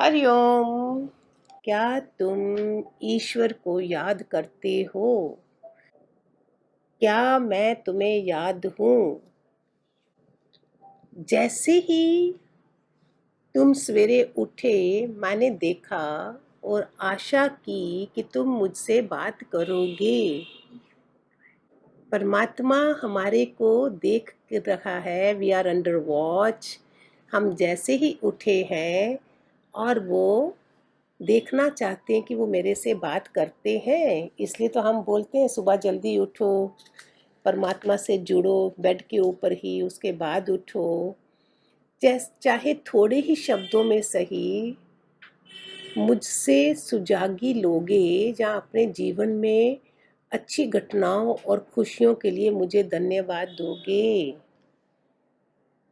हरिओम। क्या तुम ईश्वर को याद करते हो? क्या मैं तुम्हें याद हूँ? जैसे ही तुम सवेरे उठे, मैंने देखा और आशा की कि तुम मुझसे बात करोगे। परमात्मा हमारे को देख रहा है। We are under watch. हम जैसे ही उठे हैं और वो देखना चाहते हैं कि वो मेरे से बात करते हैं, इसलिए तो हम बोलते हैं सुबह जल्दी उठो, परमात्मा से जुड़ो, बेड के ऊपर ही, उसके बाद उठो। चाहे थोड़े ही शब्दों में सही मुझसे सुजागी लोगे, या अपने जीवन में अच्छी घटनाओं और खुशियों के लिए मुझे धन्यवाद दोगे।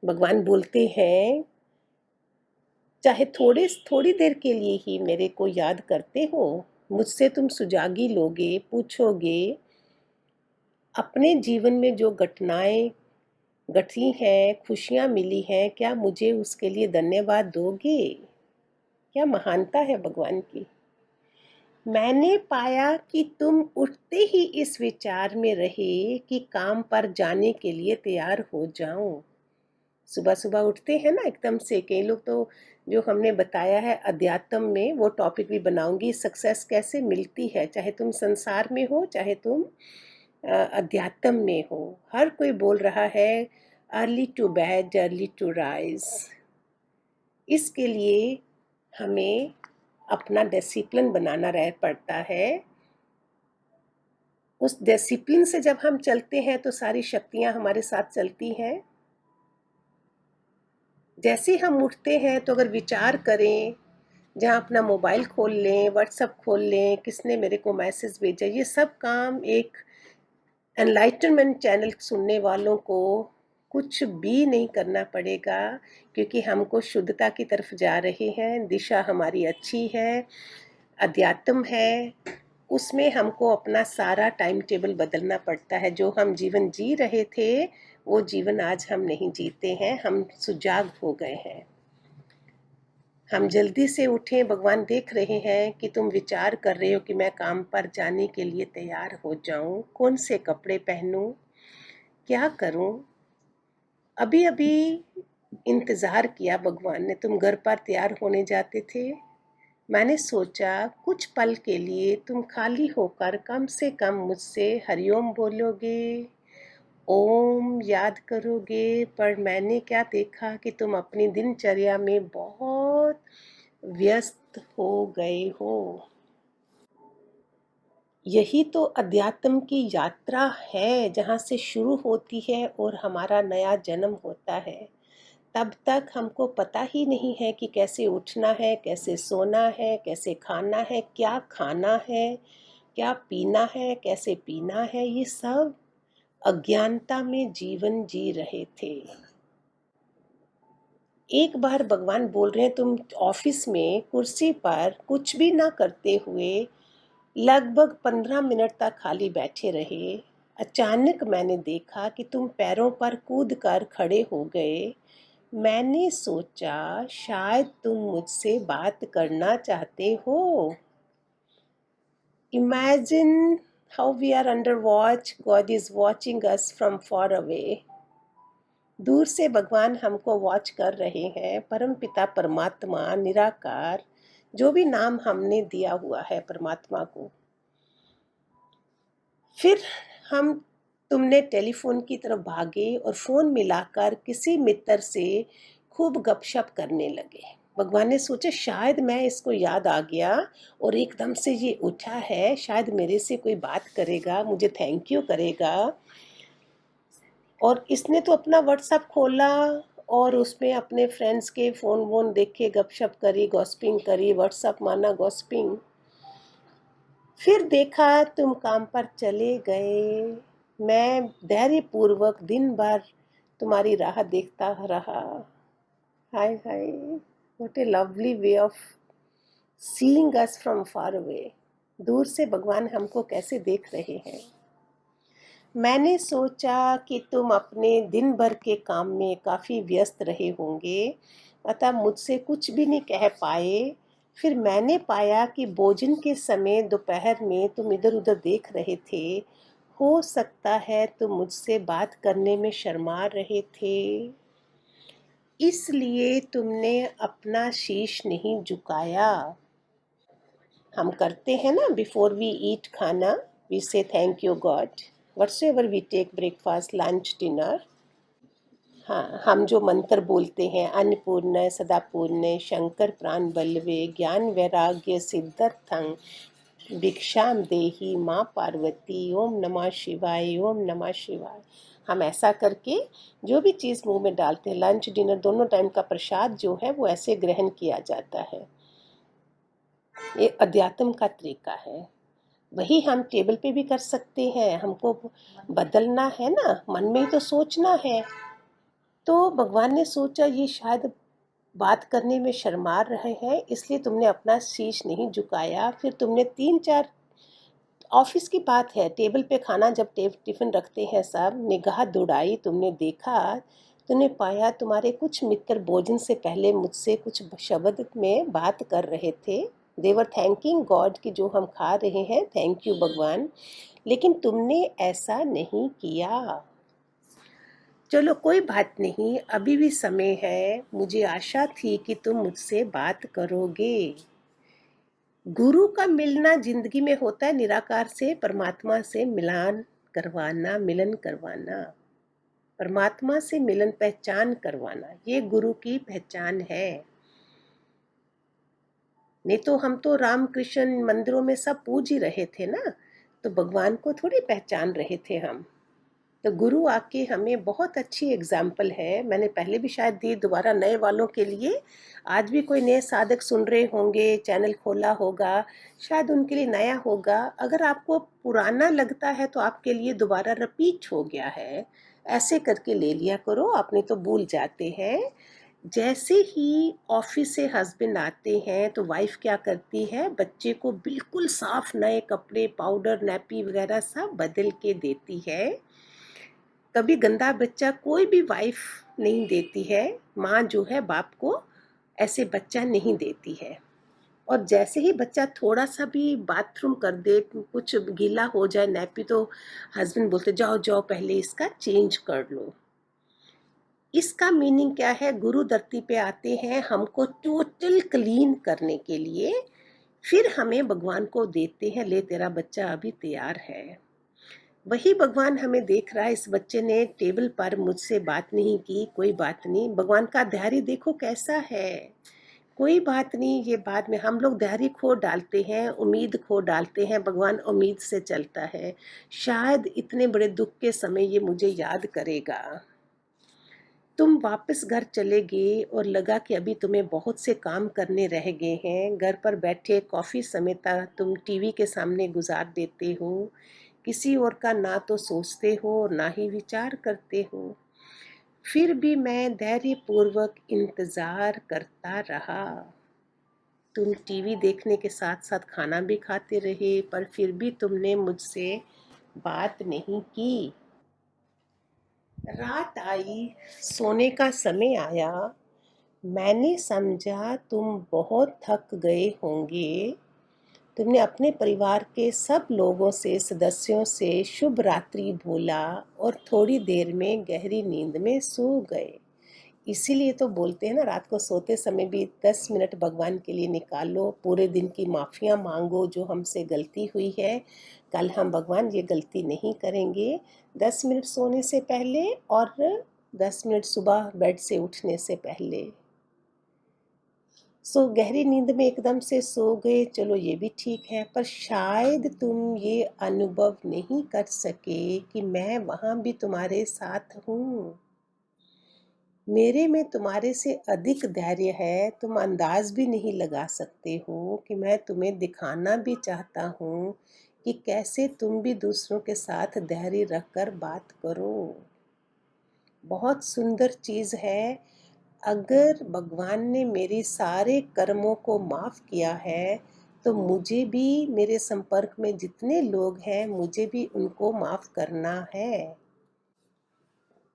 भगवान बोलते हैं चाहे थोड़ी देर के लिए ही मेरे को याद करते हो, मुझसे तुम सुजागी लोगे, पूछोगे अपने जीवन में जो घटनाएं घटी हैं, खुशियां मिली हैं, क्या मुझे उसके लिए धन्यवाद दोगे? क्या महानता है भगवान की। मैंने पाया कि तुम उठते ही इस विचार में रहे कि काम पर जाने के लिए तैयार हो जाऊं। सुबह सुबह उठते हैं ना एकदम से। कई लोग तो, जो हमने बताया है अध्यात्म में, वो टॉपिक भी बनाऊंगी, सक्सेस कैसे मिलती है, चाहे तुम संसार में हो, चाहे तुम अध्यात्म में हो। हर कोई बोल रहा है early to bed early to rise. इसके लिए हमें अपना डिसिप्लिन बनाना रह पड़ता है। उस डिसिप्लिन से जब हम चलते हैं तो सारी शक्तियां हमारे साथ चलती हैं। जैसे हम उठते हैं तो अगर विचार करें, जहाँ अपना मोबाइल खोल लें, व्हाट्सएप खोल लें, किसने मेरे को मैसेज भेजा, ये सब काम एक एनलाइटनमेंट चैनल सुनने वालों को कुछ भी नहीं करना पड़ेगा, क्योंकि हमको शुद्धता की तरफ जा रहे हैं। दिशा हमारी अच्छी है, अध्यात्म है। उसमें हमको अपना सारा टाइम टेबल बदलना पड़ता है। जो हम जीवन जी रहे थे, वो जीवन आज हम नहीं जीते हैं। हम सुजाग हो गए हैं। हम जल्दी से उठें। भगवान देख रहे हैं कि तुम विचार कर रहे हो कि मैं काम पर जाने के लिए तैयार हो जाऊं, कौन से कपड़े पहनूं, क्या करूं। अभी अभी इंतज़ार किया भगवान ने, तुम घर पर तैयार होने जाते थे। मैंने सोचा कुछ पल के लिए तुम खाली होकर कम से कम मुझसे हरिओम बोलोगे, ओम याद करोगे। पर मैंने क्या देखा कि तुम अपनी दिनचर्या में बहुत व्यस्त हो गए हो। यही तो अध्यात्म की यात्रा है, जहाँ से शुरू होती है और हमारा नया जन्म होता है। तब तक हमको पता ही नहीं है कि कैसे उठना है, कैसे सोना है, कैसे खाना है, क्या खाना है, क्या पीना है, कैसे पीना है। ये सब अज्ञानता में जीवन जी रहे थे। एक बार भगवान बोल रहे हैं, तुम ऑफिस में कुर्सी पर कुछ भी ना करते हुए लगभग 15 मिनट तक खाली बैठे रहे। अचानक मैंने देखा कि तुम पैरों पर कूद कर खड़े हो गए। मैंने सोचा शायद तुम मुझसे बात करना चाहते हो। Imagine how we are under watch, God is watching us from far away. दूर से भगवान हमको वॉच कर रहे हैं। परम पिता परमात्मा निराकार, जो भी नाम हमने दिया हुआ है परमात्मा को। फिर हम तुमने टेलीफोन की तरफ भागे और फोन मिलाकर किसी मित्र से खूब गपशप करने लगे। भगवान ने सोचा शायद मैं इसको याद आ गया और एकदम से ये उठा है, शायद मेरे से कोई बात करेगा, मुझे थैंक यू करेगा। और इसने तो अपना व्हाट्सएप खोला और उसमें अपने फ्रेंड्स के फ़ोन वोन देखे, गपशप करी, गॉसिपिंग करी, व्हाट्सएप माना गॉसिपिंग। फिर देखा तुम काम पर चले गए। मैं धैर्यपूर्वक दिन भर तुम्हारी राह देखता रहा। हाय हाय, what a lovely way of seeing us from far away. दूर से भगवान हमको कैसे देख रहे हैं। मैंने सोचा कि तुम अपने दिन भर के काम में काफ़ी व्यस्त रहे होंगे अतः मुझसे कुछ भी नहीं कह पाए। फिर मैंने पाया कि भोजन के समय दोपहर में तुम इधर उधर देख रहे थे। हो सकता है तुम मुझसे बात करने में शर्मा रहे थे, इसलिए तुमने अपना शीश नहीं झुकाया। हम करते हैं ना, बिफोर वी ईट खाना we say thank you God, whatsoever we take breakfast lunch dinner. हाँ, हम जो मंत्र बोलते हैं, अन्नपूर्ण सदापूर्ण शंकर प्राण बल्लवे ज्ञान वैराग्य सिद्धर्थं भिक्षाम देही माँ पार्वती ओम नमः शिवाय ओम नमः शिवाय। हम ऐसा करके जो भी चीज़ मुंह में डालते हैं, लंच डिनर दोनों टाइम का प्रसाद जो है वो ऐसे ग्रहण किया जाता है। ये अध्यात्म का तरीका है। वही हम टेबल पे भी कर सकते हैं। हमको बदलना है ना, मन में ही तो सोचना है। तो भगवान ने सोचा ये शायद बात करने में शर्मा रहे हैं, इसलिए तुमने अपना शीश नहीं झुकाया। फिर तुमने 3-4 ऑफिस की बात है, टेबल पे खाना जब टिफिन रखते हैं सब, निगाह दौड़ाई, तुमने देखा, तुमने पाया तुम्हारे कुछ मित्र भोजन से पहले मुझसे कुछ शब्द में बात कर रहे थे। देवर थैंकिंग गॉड कि जो हम खा रहे हैं, थैंक यू भगवान, लेकिन तुमने ऐसा नहीं किया। चलो कोई बात नहीं, अभी भी समय है। मुझे आशा थी कि तुम मुझसे बात करोगे। गुरु का मिलना जिंदगी में होता है निराकार से परमात्मा से मिलन करवाना, परमात्मा से मिलन पहचान करवाना, ये गुरु की पहचान है। नहीं तो हम तो राम कृष्ण मंदिरों में सब पूज ही रहे थे ना, तो भगवान को थोड़ी पहचान रहे थे हम। तो गुरु आके हमें बहुत अच्छी एग्जाम्पल है। मैंने पहले भी शायद दी, दोबारा नए वालों के लिए, आज भी कोई नए साधक सुन रहे होंगे, चैनल खोला होगा, शायद उनके लिए नया होगा। अगर आपको पुराना लगता है तो आपके लिए दोबारा रिपीट हो गया है, ऐसे करके ले लिया करो, आपने तो भूल जाते हैं। जैसे ही ऑफिस से हस्बैंड आते हैं तो वाइफ क्या करती है, बच्चे को बिल्कुल साफ नए कपड़े, पाउडर, नैपी वगैरह सब बदल के देती है। कभी गंदा बच्चा कोई भी वाइफ नहीं देती है, माँ जो है बाप को ऐसे बच्चा नहीं देती है। और जैसे ही बच्चा थोड़ा सा भी बाथरूम कर दे, कुछ गीला हो जाए नैपी, तो हस्बैंड बोलते जाओ जाओ पहले इसका चेंज कर लो। इसका मीनिंग क्या है, गुरु धरती पे आते हैं हमको टोटल क्लीन करने के लिए, फिर हमें भगवान को देते हैं, ले तेरा बच्चा अभी तैयार है। वही भगवान हमें देख रहा है। इस बच्चे ने टेबल पर मुझसे बात नहीं की, कोई बात नहीं, भगवान का धैर्य देखो कैसा है। कोई बात नहीं, ये बाद में हम लोग धैर्य खो डालते हैं, उम्मीद खो डालते हैं, भगवान उम्मीद से चलता है, शायद इतने बड़े दुख के समय ये मुझे याद करेगा। तुम वापस घर चले गए और लगा कि अभी तुम्हें बहुत से काम करने रह गए हैं। घर पर बैठे कॉफ़ी समेता तुम टीवी के सामने गुजार देते हो, किसी और का ना तो सोचते हो और ना ही विचार करते हो। फिर भी मैं धैर्यपूर्वक इंतज़ार करता रहा। तुम टीवी देखने के साथ साथ खाना भी खाते रहे, पर फिर भी तुमने मुझसे बात नहीं की। रात आई, सोने का समय आया। मैंने समझा तुम बहुत थक गए होंगे। तुमने अपने परिवार के सब लोगों से, सदस्यों से शुभ रात्रि बोला और थोड़ी देर में गहरी नींद में सो गए। इसीलिए तो बोलते हैं ना, रात को सोते समय भी 10 मिनट भगवान के लिए निकालो, पूरे दिन की माफ़ियाँ मांगो जो हमसे गलती हुई है। कल हम भगवान ये गलती नहीं करेंगे। 10 मिनट सोने से पहले और 10 मिनट सुबह बेड से उठने से पहले। सो गहरी नींद में एकदम से सो गए, चलो ये भी ठीक है, पर शायद तुम ये अनुभव नहीं कर सके कि मैं वहाँ भी तुम्हारे साथ हूँ। मेरे में तुम्हारे से अधिक धैर्य है। तुम अंदाज भी नहीं लगा सकते हो कि मैं तुम्हें दिखाना भी चाहता हूँ कि कैसे तुम भी दूसरों के साथ धैर्य रखकर बात करो। बहुत सुंदर चीज़ है। अगर भगवान ने मेरे सारे कर्मों को माफ़ किया है, तो मुझे भी, मेरे संपर्क में जितने लोग हैं, मुझे भी उनको माफ़ करना है।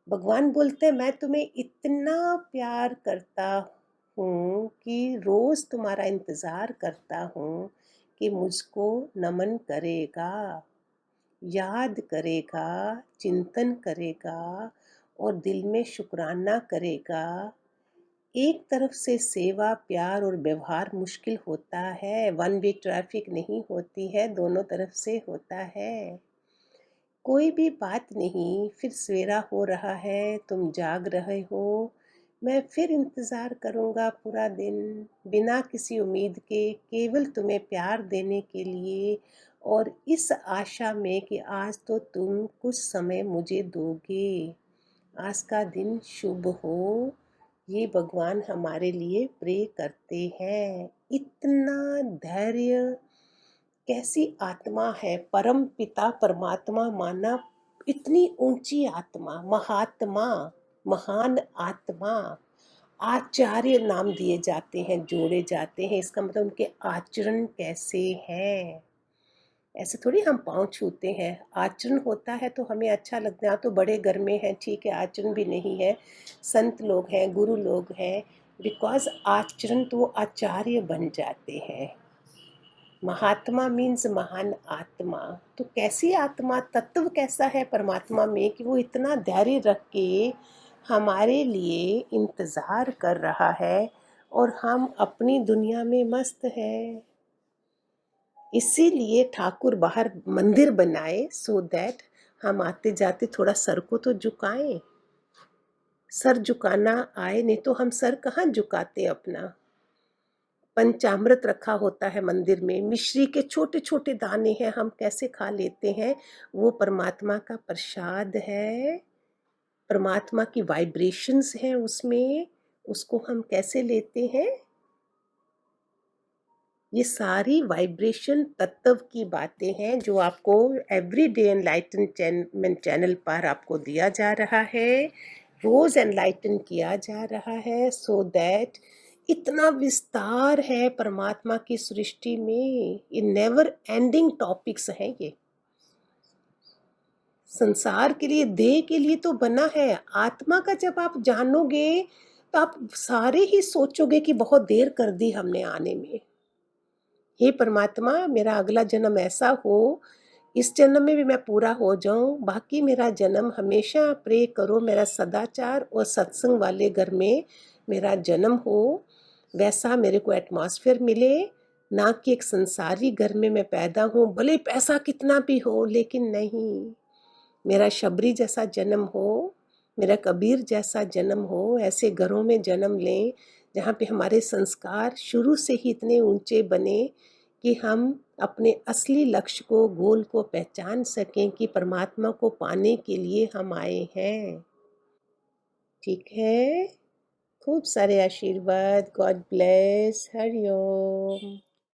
भगवान बोलते हैं मैं तुम्हें इतना प्यार करता हूँ कि रोज़ तुम्हारा इंतज़ार करता हूँ कि मुझको नमन करेगा, याद करेगा, चिंतन करेगा और दिल में शुक्राना करेगा। एक तरफ से सेवा, प्यार और व्यवहार मुश्किल होता है, वन वे ट्रैफिक नहीं होती है, दोनों तरफ से होता है। कोई भी बात नहीं, फिर सवेरा हो रहा है, तुम जाग रहे हो, मैं फिर इंतज़ार करूँगा पूरा दिन, बिना किसी उम्मीद के, केवल तुम्हें प्यार देने के लिए और इस आशा में कि आज तो तुम कुछ समय मुझे दोगे। आज का दिन शुभ हो, ये भगवान हमारे लिए प्रे करते हैं। इतना धैर्य, कैसी आत्मा है, परम पिता परमात्मा माना, इतनी ऊंची आत्मा, महात्मा, महान आत्मा, आचार्य नाम दिए जाते हैं, जोड़े जाते हैं। इसका मतलब उनके आचरण कैसे हैं। ऐसे थोड़ी हम पाँव छूते हैं, आचरण होता है तो हमें अच्छा लगता है। तो बड़े घर में हैं, ठीक है, आचरण भी नहीं है, संत लोग हैं, गुरु लोग हैं, बिकॉज आचरण तो वो आचार्य बन जाते हैं। महात्मा मीन्स महान आत्मा। तो कैसी आत्मा, तत्व कैसा है परमात्मा में कि वो इतना धैर्य रख के हमारे लिए इंतज़ार कर रहा है और हम अपनी दुनिया में मस्त हैं। इसीलिए ठाकुर बाहर मंदिर बनाए, सो दैट हम आते जाते थोड़ा सर को तो झुकाएं। सर झुकाना आए, नहीं तो हम सर कहाँ झुकाते अपना। पंचामृत रखा होता है मंदिर में, मिश्री के छोटे छोटे दाने हैं, हम कैसे खा लेते हैं। वो परमात्मा का प्रसाद है, परमात्मा की वाइब्रेशंस हैं उसमें, उसको हम कैसे लेते हैं। ये सारी वाइब्रेशन तत्व की बातें हैं जो आपको एवरी डे एनलाइटनमेंट चैनल पर आपको दिया जा रहा है, रोज एनलाइटन किया जा रहा है, सो दैट इतना विस्तार है परमात्मा की सृष्टि में, ये नेवर एंडिंग टॉपिक्स हैं। ये संसार के लिए, देह के लिए तो बना है, आत्मा का जब आप जानोगे तो आप सारे ही सोचोगे कि बहुत देर कर दी हमने आने में। हे परमात्मा, मेरा अगला जन्म ऐसा हो, इस जन्म में भी मैं पूरा हो जाऊं, बाकी मेरा जन्म हमेशा प्रे करो मेरा सदाचार और सत्संग वाले घर में मेरा जन्म हो, वैसा मेरे को एटमॉस्फेयर मिले, ना कि एक संसारी घर में मैं पैदा हूँ, भले पैसा कितना भी हो, लेकिन नहीं, मेरा शबरी जैसा जन्म हो, मेरा कबीर जैसा जन्म हो। ऐसे घरों में जन्म लें जहाँ पे हमारे संस्कार शुरू से ही इतने ऊंचे बने कि हम अपने असली लक्ष्य को, गोल को पहचान सकें कि परमात्मा को पाने के लिए हम आए हैं। ठीक है, खूब सारे आशीर्वाद। God bless. हरिओम।